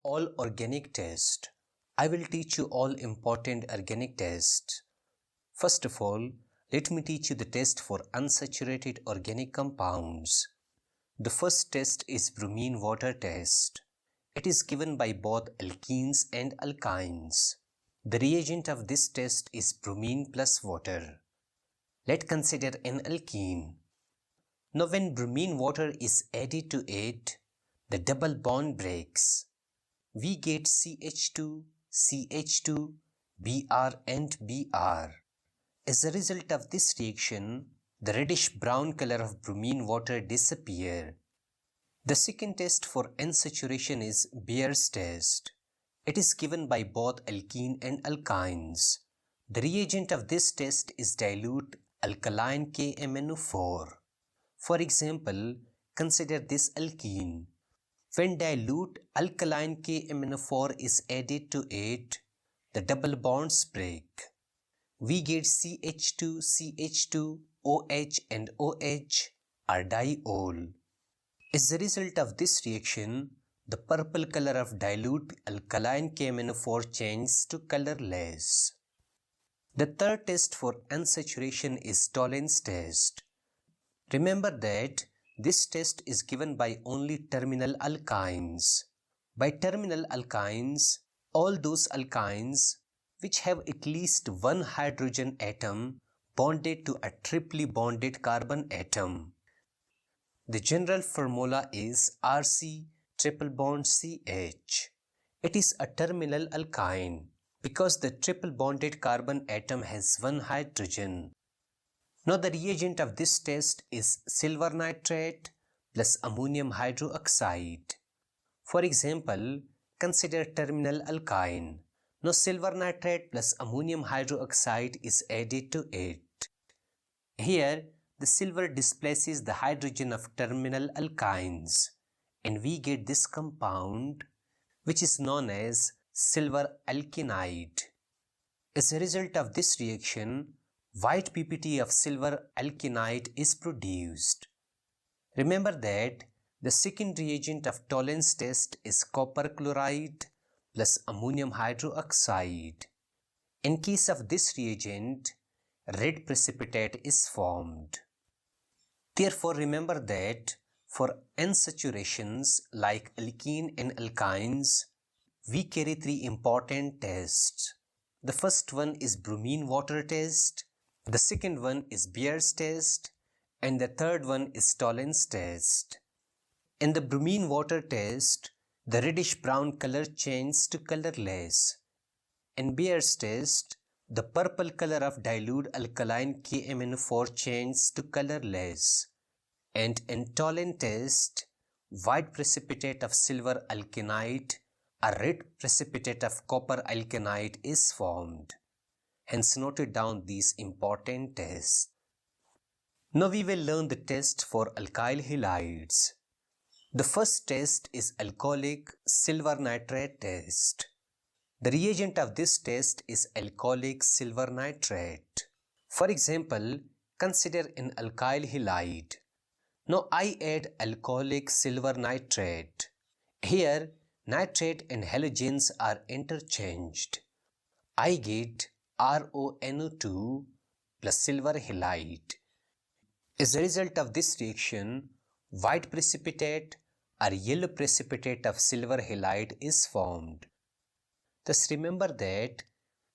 all organic test. I will teach you all important organic tests. First of all, let me teach you the test for unsaturated organic compounds. The first test is bromine water test. It is given by both alkenes and alkynes. The reagent of this test is bromine plus water. Let's consider an alkene. Now when bromine water is added to it, the double bond breaks. We get CH2, CH2, Br and Br. As a result of this reaction, the reddish brown color of bromine water disappears. The second test for unsaturation is Beer's test. It is given by both alkene and alkynes. The reagent of this test is dilute alkaline KMnO4. For example, consider this alkene. When dilute alkaline KMnO4 is added to it, the double bonds break. We get CH2, CH2, OH and OH are diol. As a result of this reaction, the purple color of dilute alkaline KMnO4 changes to colorless. The third test for unsaturation is Tollens test. Remember that this test is given by only terminal alkynes. By terminal alkynes, all those alkynes which have at least one hydrogen atom bonded to a triply bonded carbon atom. The general formula is Rc triple bond CH. It is a terminal alkyne because the triple bonded carbon atom has one hydrogen. Now the reagent of this test is silver nitrate plus ammonium hydroxide. For example, consider terminal alkyne. Now silver nitrate plus ammonium hydroxide is added to it. Here, the silver displaces the hydrogen of terminal alkynes and we get this compound which is known as silver alkinide. As a result of this reaction, white PPT of silver alkinide is produced. Remember that the second reagent of Tollens test is copper chloride plus ammonium hydroxide. In case of this reagent, red precipitate is formed. Therefore, remember that for unsaturations like alkene and alkynes, we carry three important tests. The first one is bromine water test, the second one is Beer's test, and the third one is Tollens test. In the bromine water test, the reddish brown color changes to colorless. In Beer's test, the purple color of dilute alkaline KMnO4 changes to colorless. And in Tollens test, white precipitate of silver alkinide or red precipitate of copper alkinide is formed. Hence noted down these important tests. Now we will learn the test for alkyl halides. The first test is alcoholic silver nitrate test. The reagent of this test is alcoholic silver nitrate. For example, consider an alkyl halide. Now I add alcoholic silver nitrate. Here, nitrate and halogens are interchanged. I get RONO2 plus silver halide. As a result of this reaction, white precipitate or yellow precipitate of silver halide is formed. Thus remember that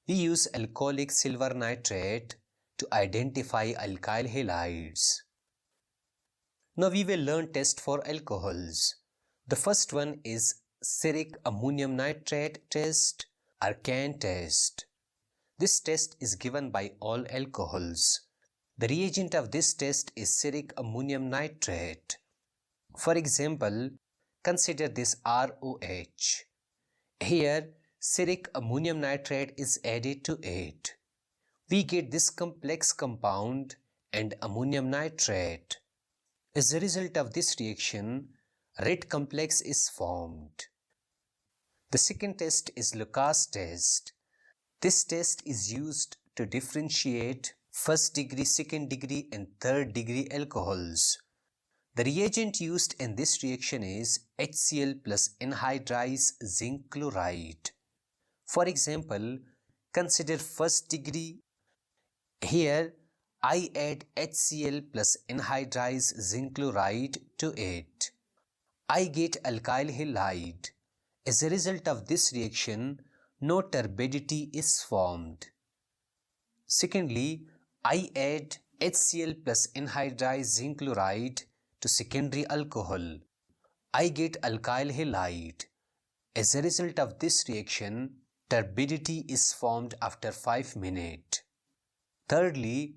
we use alcoholic silver nitrate to identify alkyl halides. Now we will learn test for alcohols. The first one is ceric ammonium nitrate test or CAN test. This test is given by all alcohols. The reagent of this test is ceric ammonium nitrate. For example, consider this ROH. Here, ceric ammonium nitrate is added to it. We get this complex compound and ammonium nitrate. As a result of this reaction, red complex is formed. The second test is Lucas test. This test is used to differentiate first degree, second degree and third degree alcohols. The reagent used in this reaction is HCl plus anhydrous zinc chloride. For example, consider first degree. Here, I add HCl plus anhydrous zinc chloride to it. I get alkyl halide. As a result of this reaction, no turbidity is formed. Secondly, I add HCl plus anhydrous zinc chloride to secondary alcohol. I get alkyl halide. As a result of this reaction, turbidity is formed after 5 minutes. Thirdly,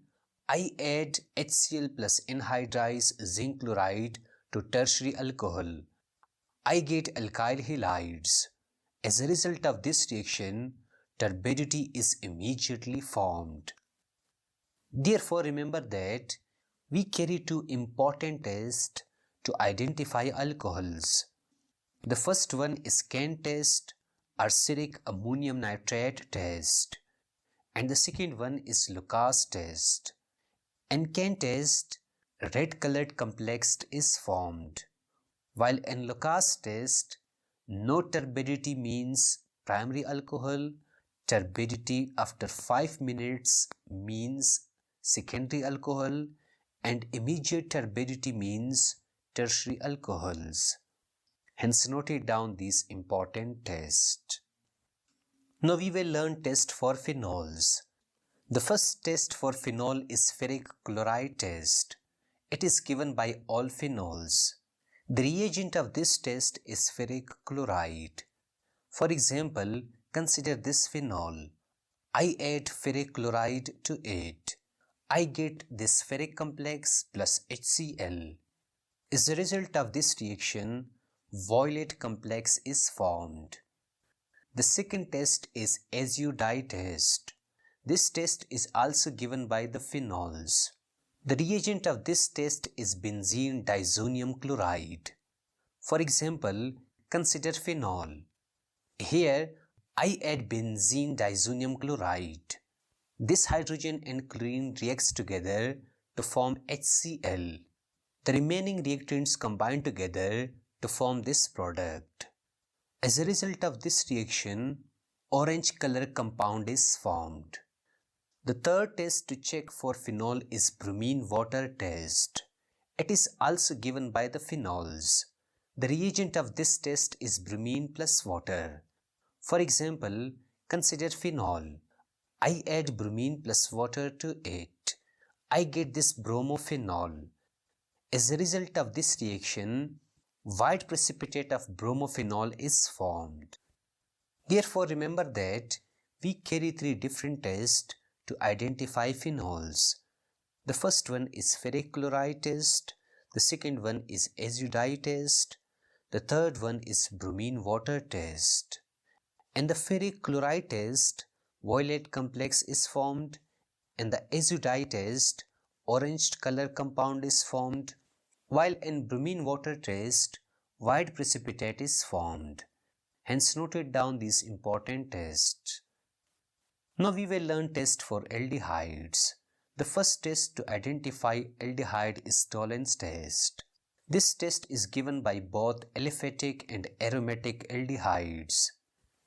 I add HCl plus anhydrous zinc chloride to tertiary alcohol. I get alkyl halides. As a result of this reaction, turbidity is immediately formed. Therefore, remember that we carry two important tests to identify alcohols. The first one is CAN test, arsenic ammonium nitrate test, and the second one is Lucas test. In CAN test, red colored complex is formed, while in Lucas test, no turbidity means primary alcohol, turbidity after 5 minutes means secondary alcohol, and immediate turbidity means tertiary alcohols. Hence noted down these important tests. Now we will learn test for phenols. The first test for phenol is ferric chloride test. It is given by all phenols. The reagent of this test is ferric chloride. For example, consider this phenol. I add ferric chloride to it. I get this ferric complex plus HCl. As a result of this reaction, violet complex is formed. The second test is azure dye test. This test is also given by the phenols. The reagent of this test is benzene diazonium chloride. For example, consider phenol. Here, I add benzene diazonium chloride. This hydrogen and chlorine reacts together to form HCl. The remaining reactants combine together to form this product. As a result of this reaction, orange color compound is formed. The third test to check for phenol is bromine water test. It is also given by the phenols. The reagent of this test is bromine plus water. For example, consider phenol. I add bromine plus water to it. I get this bromophenol. As a result of this reaction, white precipitate of bromophenol is formed. Therefore, remember that we carry three different tests to identify phenols. The first one is ferric chloride test, the second one is azure dye test, the third one is bromine water test. In the ferric chloride test, violet complex is formed. In the azure dye test, orange color compound is formed, while in bromine water test, white precipitate is formed. Hence noted down these important tests. Now we will learn test for aldehydes. The first test to identify aldehyde is Tollens test. This test is given by both aliphatic and aromatic aldehydes.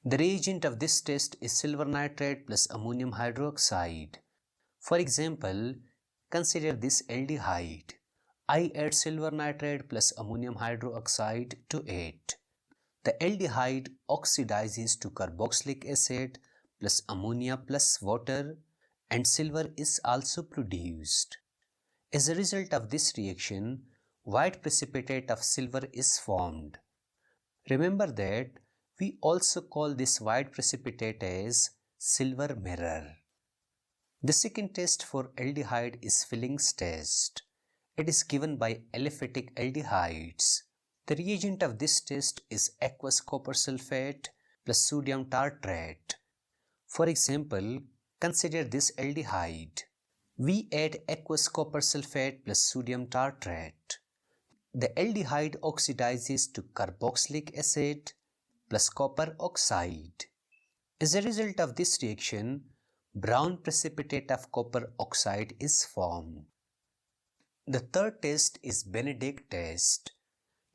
The reagent of this test is silver nitrate plus ammonium hydroxide. For example, consider this aldehyde. I add silver nitrate plus ammonium hydroxide to it. The aldehyde oxidizes to carboxylic acid plus ammonia plus water, and silver is also produced. As a result of this reaction, white precipitate of silver is formed. Remember that we also call this white precipitate as silver mirror. The second test for aldehyde is Filling's test. It is given by aliphatic aldehydes. The reagent of this test is aqueous copper sulfate plus sodium tartrate. For example, consider this aldehyde. We add aqueous copper sulfate plus sodium tartrate. The aldehyde oxidizes to carboxylic acid plus copper oxide. As a result of this reaction, brown precipitate of copper oxide is formed. The third test is Benedict test.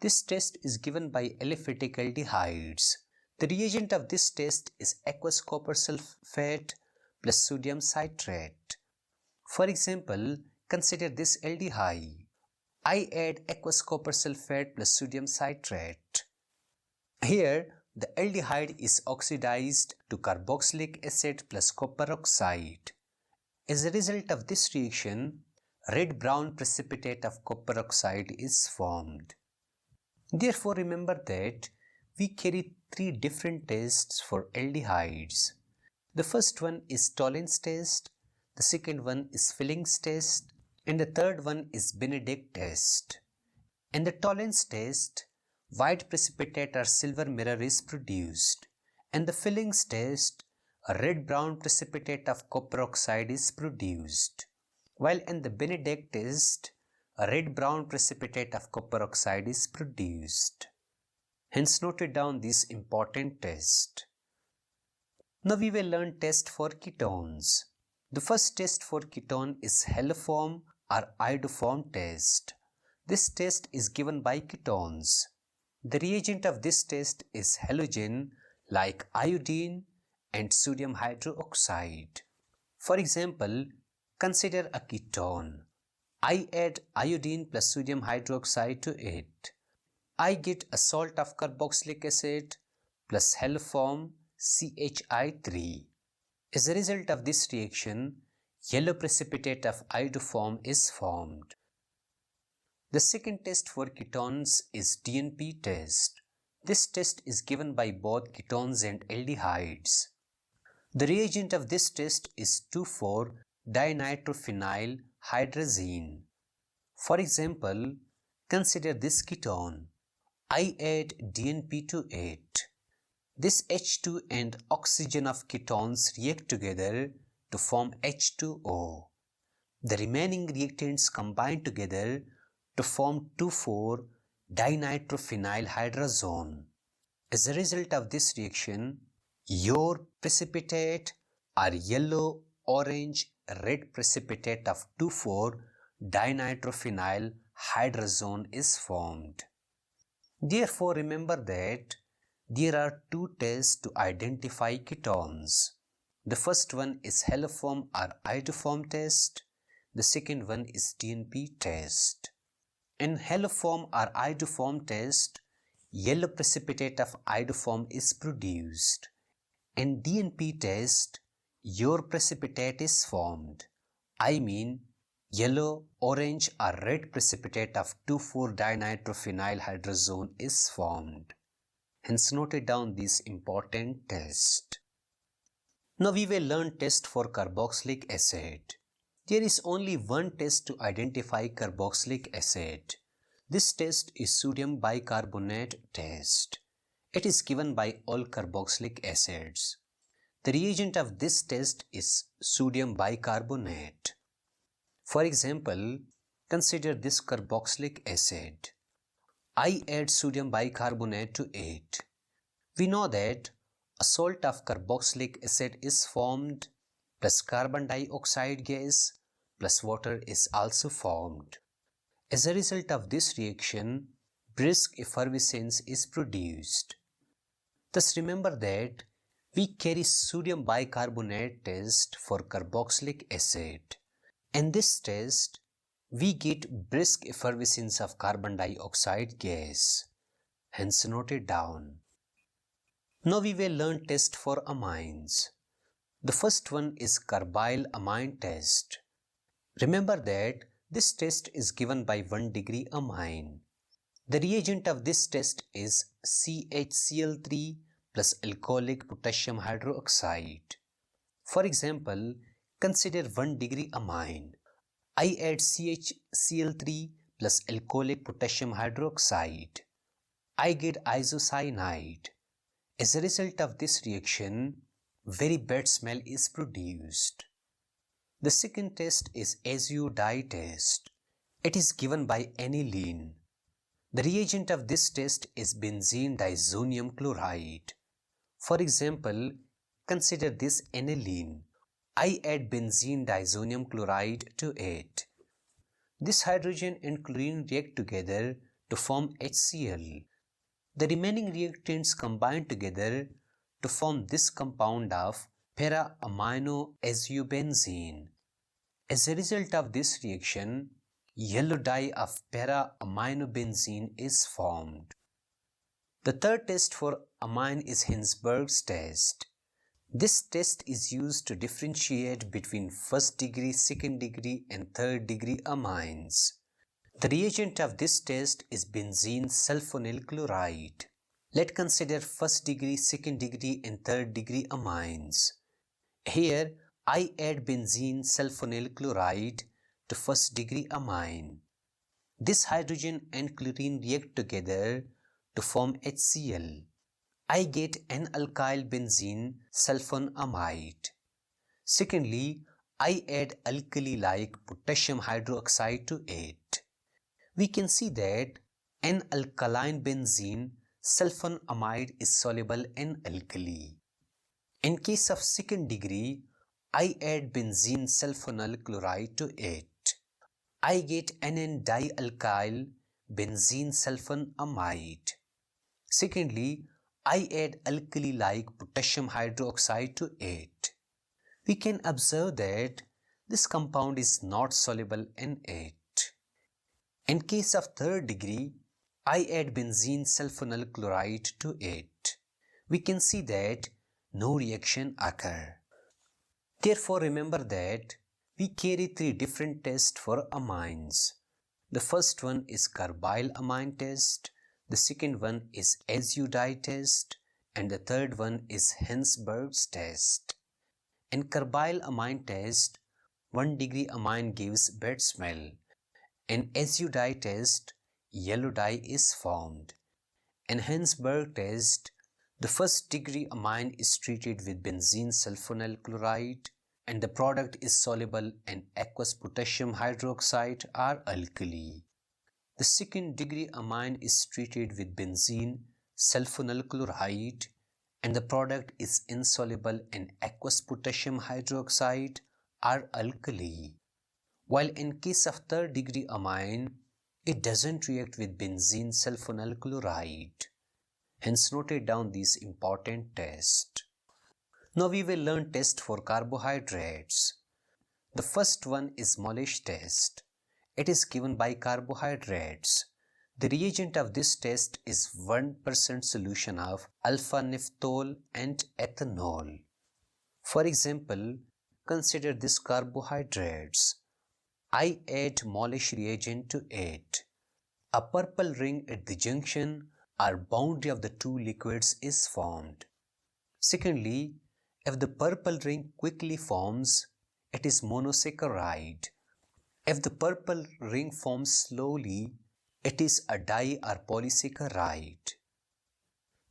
This test is given by aliphatic aldehydes. The reagent of this test is aqueous copper sulfate plus sodium citrate. For example, consider this aldehyde. I add aqueous copper sulfate plus sodium citrate. Here, the aldehyde is oxidized to carboxylic acid plus copper oxide. As a result of this reaction, red-brown precipitate of copper oxide is formed. Therefore, remember that we carry three different tests for aldehydes. The first one is Tollens test, the second one is Fillings test, and the third one is Benedict test. In the Tollens test, white precipitate or silver mirror is produced. In the Fillings test, a red-brown precipitate of copper oxide is produced. While in the Benedict test, a red-brown precipitate of copper oxide is produced. Hence noted down these important tests. Now we will learn test for ketones. The first test for ketone is haloform or iodoform test. This test is given by ketones. The reagent of this test is halogen like iodine and sodium hydroxide. For example, consider a ketone. I add iodine plus sodium hydroxide to it. I get a salt of carboxylic acid plus haloform CHI3. As a result of this reaction, yellow precipitate of iodoform is formed. The second test for ketones is DNP test. This test is given by both ketones and aldehydes. The reagent of this test is 2,4-dinitrophenyl hydrazine. For example, consider this ketone. I add DNP to it. This H2 and oxygen of ketones react together to form H2O. The remaining reactants combine together to form 2,4-dinitrophenylhydrazone. As a result of this reaction, your precipitate or yellow, orange, red precipitate of 2,4-dinitrophenylhydrazone is formed. Therefore, remember that there are two tests to identify ketones. The first one is haloform or iodoform test. The second one is DNP test. In haloform or iodoform test, yellow precipitate of iodoform is produced. In DNP test, your precipitate is formed. I mean, yellow, orange or red precipitate of 2,4-dinitrophenylhydrazone is formed. Hence noted down these important tests. Now we will learn test for carboxylic acid. There is only one test to identify carboxylic acid. This test is sodium bicarbonate test. It is given by all carboxylic acids. The reagent of this test is sodium bicarbonate. For example, consider this carboxylic acid. I add sodium bicarbonate to it. We know that a salt of carboxylic acid is formed plus carbon dioxide gas plus water is also formed. As a result of this reaction, brisk effervescence is produced. Thus remember that we carry sodium bicarbonate test for carboxylic acid. In this test, we get brisk effervescence of carbon dioxide gas. Hence noted down. Now we will learn test for amines. The first one is carbyl amine test. Remember that this test is given by 1 degree amine. The reagent of this test is CHCl3 plus alcoholic potassium hydroxide. For example, consider 1 degree amine. I add CHCl3 plus alcoholic potassium hydroxide. I get isocyanide. As a result of this reaction, very bad smell is produced. The second test is azure dye test. It is given by aniline. The reagent of this test is benzene diazonium chloride. For example, consider this aniline. I add benzene diazonium chloride to it. This hydrogen and chlorine react together to form HCl. The remaining reactants combine together to form this compound of para-aminoazubenzene. As a result of this reaction, yellow dye of para-aminobenzene is formed. The third test for amine is Hinsberg's test. This test is used to differentiate between first degree, second degree and third degree amines. The reagent of this test is benzene sulfonyl chloride. Let's consider first degree, second degree and third degree amines. Here I add benzene sulfonyl chloride to first degree amine. This hydrogen and chlorine react together to form HCl. I get N-alkyl benzene sulfonamide. Secondly, I add alkali like potassium hydroxide to it. We can see that N-alkaline benzene sulfonamide is soluble in alkali. In case of second degree, I add benzene sulfonyl chloride to it. I get NN-dialkyl benzene sulfonamide. Secondly, I add alkali like potassium hydroxide to it. We can observe that this compound is not soluble in it. In case of third degree, I add benzene sulfonyl chloride to it. We can see that no reaction occurs. Therefore, remember that we carry three different tests for amines. The first one is carbyl amine test, the second one is SU-dye test, and the third one is Hinsberg's test. In carbyl amine test, 1 degree amine gives bad smell. In SU-dye test, yellow dye is formed. In Hinsberg test, the first degree amine is treated with benzene sulfonyl chloride and the product is soluble in aqueous potassium hydroxide or alkali. The second degree amine is treated with benzene sulfonyl chloride and the product is insoluble in aqueous potassium hydroxide or alkali. While in case of third degree amine, it doesn't react with benzene sulfonyl chloride. Hence noted down these important tests. Now we will learn test for carbohydrates. The first one is Molish test. It is given by carbohydrates. The reagent of this test is 1% solution of alpha-naphthol and ethanol. For example, consider this carbohydrates. I add Molish reagent to it. A purple ring at the junction or boundary of the two liquids is formed. Secondly, if the purple ring quickly forms, it is monosaccharide. If the purple ring forms slowly, it is a di or polysaccharide.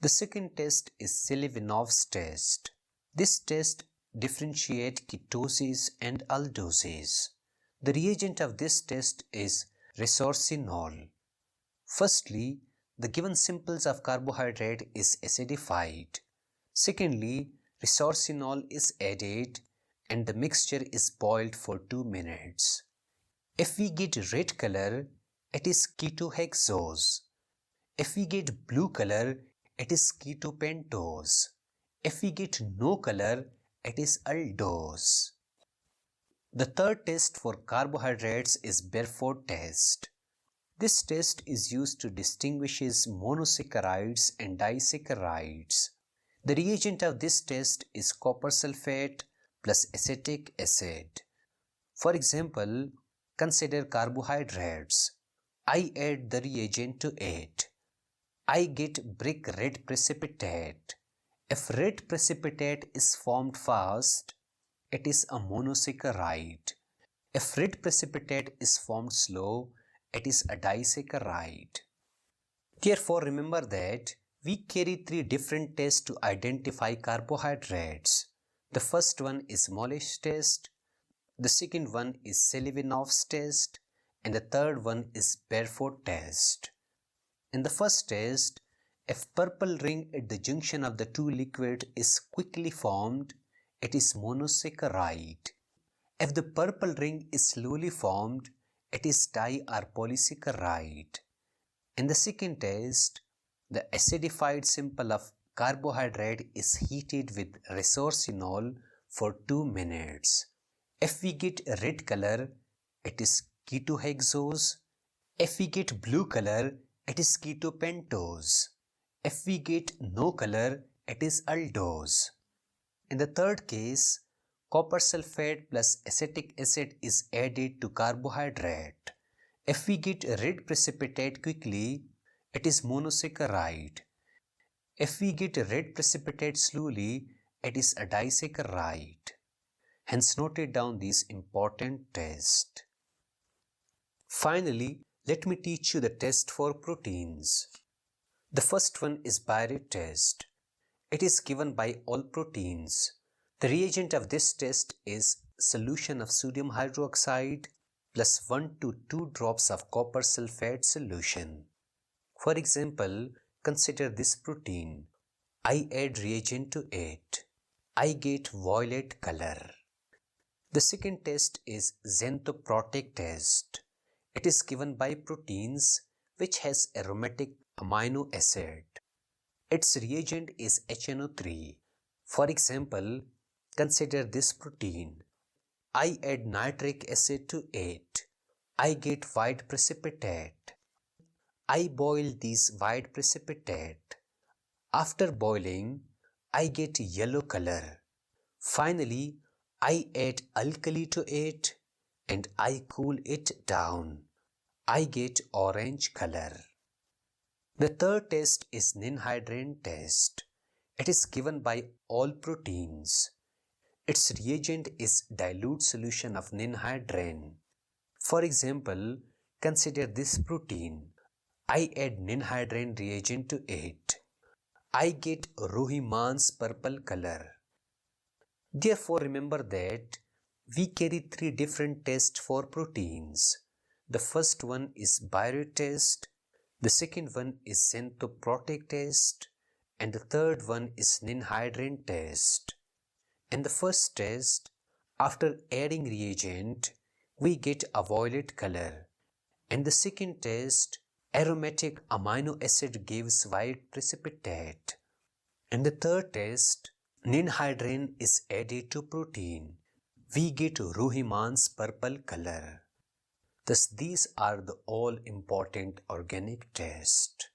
The second test is Selivanov's test. This test differentiates ketoses and aldoses. The reagent of this test is resorcinol. Firstly, the given simples of carbohydrate is acidified. Secondly, resorcinol is added and the mixture is boiled for 2 minutes. If we get red color, it is ketohexose. If we get blue color, it is ketopentose. If we get no color, it is aldose. The third test for carbohydrates is Barefoot test. This test is used to distinguish monosaccharides and disaccharides. The reagent of this test is copper sulfate plus acetic acid. For example, consider carbohydrates. I add the reagent to it. I get brick red precipitate. If red precipitate is formed fast, it is a monosaccharide. If red precipitate is formed slow, it is a disaccharide. Therefore, remember that we carry three different tests to identify carbohydrates. The first one is Molish test, the second one is Selivanov's test, and the third one is Barefoot test. In the first test, if purple ring at the junction of the two liquids is quickly formed, it is monosaccharide. If the purple ring is slowly formed, it is di or polysaccharide. In the second test, the acidified simple of carbohydrate is heated with resorcinol for 2 minutes. If we get a red color, it is ketohexose. If we get blue color, it is ketopentose. If we get no color, it is aldose. In the third case, copper sulfate plus acetic acid is added to carbohydrate. If we get a red precipitate quickly, it is monosaccharide. If we get a red precipitate slowly, it is a disaccharide. Hence noted down these important tests. Finally, let me teach you the test for proteins. The first one is Biuret test. It is given by all proteins. The reagent of this test is solution of sodium hydroxide plus 1 to 2 drops of copper sulfate solution. For example, consider this protein. I add reagent to it. I get violet color. The second test is xanthoprotic test. It is given by proteins which has aromatic amino acid. Its reagent is HNO3. For example, consider this protein. I add nitric acid to it. I get white precipitate. I boil this white precipitate. After boiling, I get yellow color. Finally, I add alkali to it and I cool it down. I get orange color. The third test is ninhydrin test. It is given by all proteins. Its reagent is dilute solution of ninhydrin. For example, consider this protein. I add ninhydrin reagent to it. I get Rohimann's purple color. Therefore, remember that we carry 3 different tests for proteins. The first one is Biuret test, the second one is xanthoprotic test, and the third one is ninhydrin test. In the first test, after adding reagent, we get a violet color. In the second test, aromatic amino acid gives white precipitate. In the third test, ninhydrin is added to protein. We get Rohimann's purple color. Thus, these are the all important organic tests.